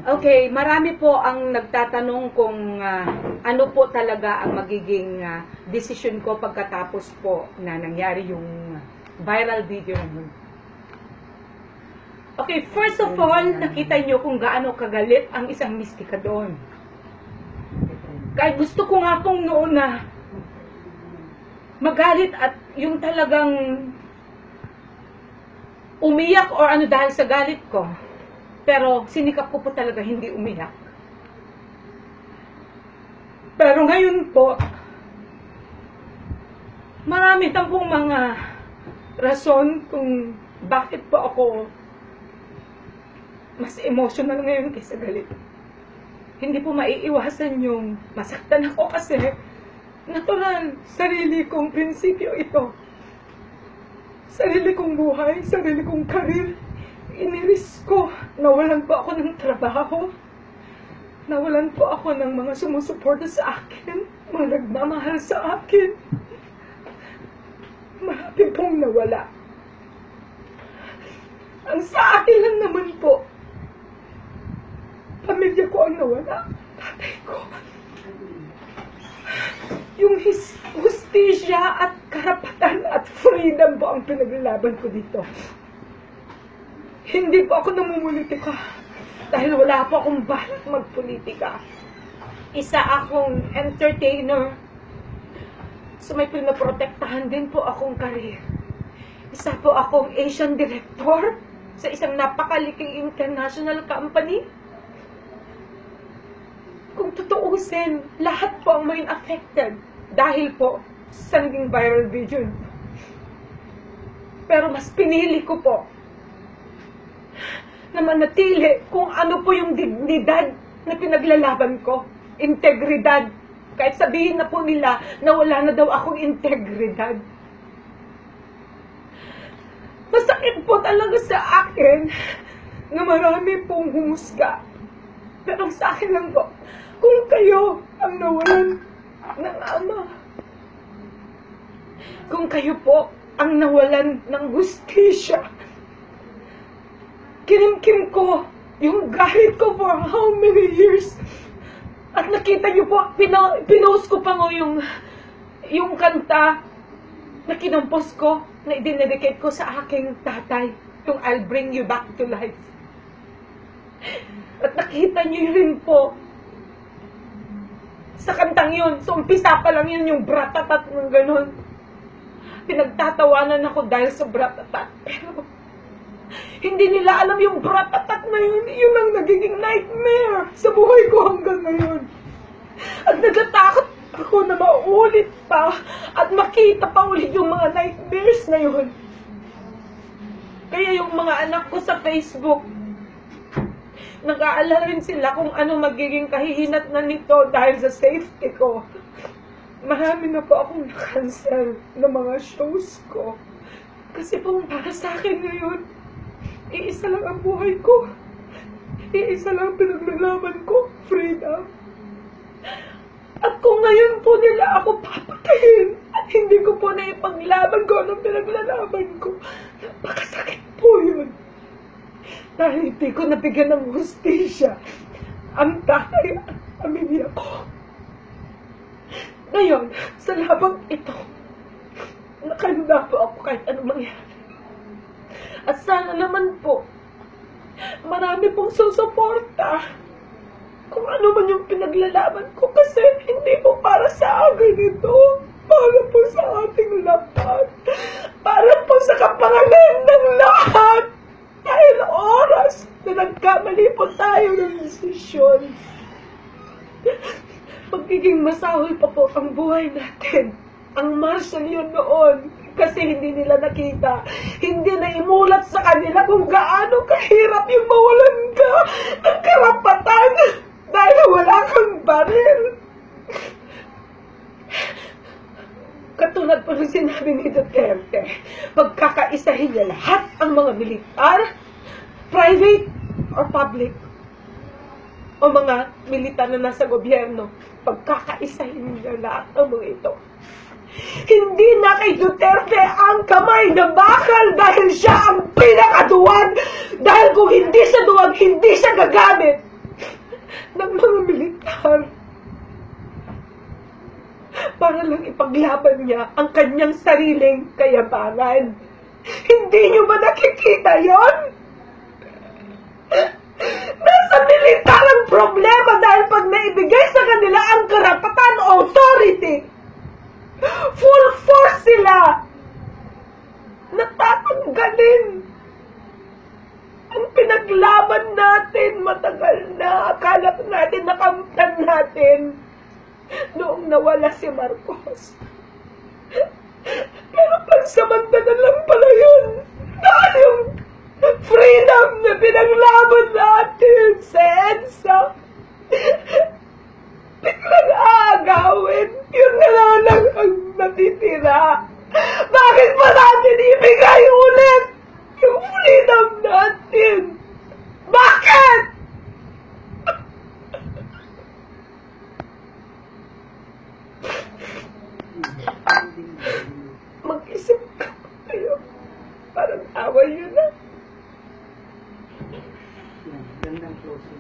Okay, marami po ang nagtatanong kung ano po talaga ang magiging desisyon ko pagkatapos po na nangyari yung viral video naman. Okay, first of all, nakita nyo kung gaano kagalit ang isang mistika doon. Kahit gusto ko nga pong noon na magalit at yung talagang umiyak or ano dahil sa galit ko. Pero sinikap ko po talaga hindi umiyak. Pero ngayon po, marami na pong mga rason kung bakit po ako mas emotional ngayon kaysa galit. Hindi po maiiwasan yung masaktan ako kasi natural, sarili kong prinsipyo ito. Sarili kong buhay, sarili kong karir. Iniris ko. Nawalan po ako ng trabaho. Nawalan po ako ng mga sumusuporta sa akin. Mga nagmamahal sa akin. Marami pong nawala. Ang sa akin lang naman po, pamilya ko ang nawala. Tatay ko. Yung hustisya at karapatan at freedom po ang pinaglalaban ko dito. Hindi po ako namumulitika dahil wala po akong balak magpolitika. Isa akong entertainer. So may pinaprotektahan din po akong karir. Isa po akong Asian director sa isang napakaliking international company. Kung tutuusin, lahat po ang may affected dahil po sa naging viral video. Pero mas pinili ko po na manatili kung ano po yung dignidad na pinaglalaban ko. Integridad. Kahit sabihin na po nila na wala na daw akong integridad. Masakit po talaga sa akin na marami pong humusga. Pero sa akin lang po, kung kayo ang nawalan ng ama, kung kayo po ang nawalan ng hustisya, kinimkim ko yung galit ko for how many years. At nakita niyo po, pinost ko pa mo yung kanta na kinampos ko, na idinedicate ko sa aking tatay, yung I'll Bring You Back to Life. At nakita niyo rin po sa kantang yun. So, umpisa pa lang yun yung bratatat ng ganun. Pinagtatawanan ako dahil sa bratatat. Pero, hindi nila alam yung bratatat na yun. Yun ang nagiging nightmare sa buhay ko hanggang ngayon. At nagtatakot ako na maulit pa at makita pa ulit yung mga nightmares na yun. Kaya yung mga anak ko sa Facebook, nag-aalala rin sila kung ano magiging kahihinat na nito dahil sa safety ko. Marami na po akong na-cancel ng mga shows ko. Kasi po para sa akin ngayon, iisa lang ang buhay ko. Iisa lang ang pinaglalaban ko, freedom. At kung ngayon po nila ako papatayin at hindi ko po na ipaglaban ko anong pinaglalaban ko, napakasakit po yun. Dahil hindi ko nabigyan ng hustisya ang tatay at pamilya ko. Ngayon, sa labang ito, nakahanda po ako kahit anong mangyari. At sana naman po, marami pong susuporta kung ano man yung pinaglalaban ko kasi hindi po para sa akin ito. Para po sa ating lahat. Para po sa kapangalan ng lahat. Dahil oras na nagkamali po tayo ng desisyon. Magiging masahol pa po ang buhay natin. Ang martial yun noon. Kasi hindi nila nakita. Hindi na imulat sa kanila kung gaano kahirap yung mawalan ka ng karapatan dahil wala kang baril. Katulad po ng sinabi ni Duterte, pagkakaisahin niya lahat ang mga militar, private or public, o mga militar na nasa gobyerno, pagkakaisahin niya lahat ang mga ito. Hindi na kay Duterte ang kamay na bakal dahil siya ang pinakaduwag. Dahil kung hindi siya duwag, hindi siya gagamit. ng mga militar para lang ipaglaban niya ang kanyang sariling kayamanan. Hindi niyo ba nakikita yon? Nasa militar ang problema dahil pag naibigay sa kanila ang karapatan, authority, full force sila, natatanggalin. Ang pinaglaban natin matagal na, akala natin nakamtan natin noong nawala si Marcos. Pero pansamantala lang pala yun. Dahil yung freedom na pinaglaban natin sa EDSA, biglang aagawin. Yun na lang ang natitira. Bakit pa natin ibigay ulit yung freedom natin? Bakit? Mag-isip ka kayo. Parang away yun na. Gandang closing.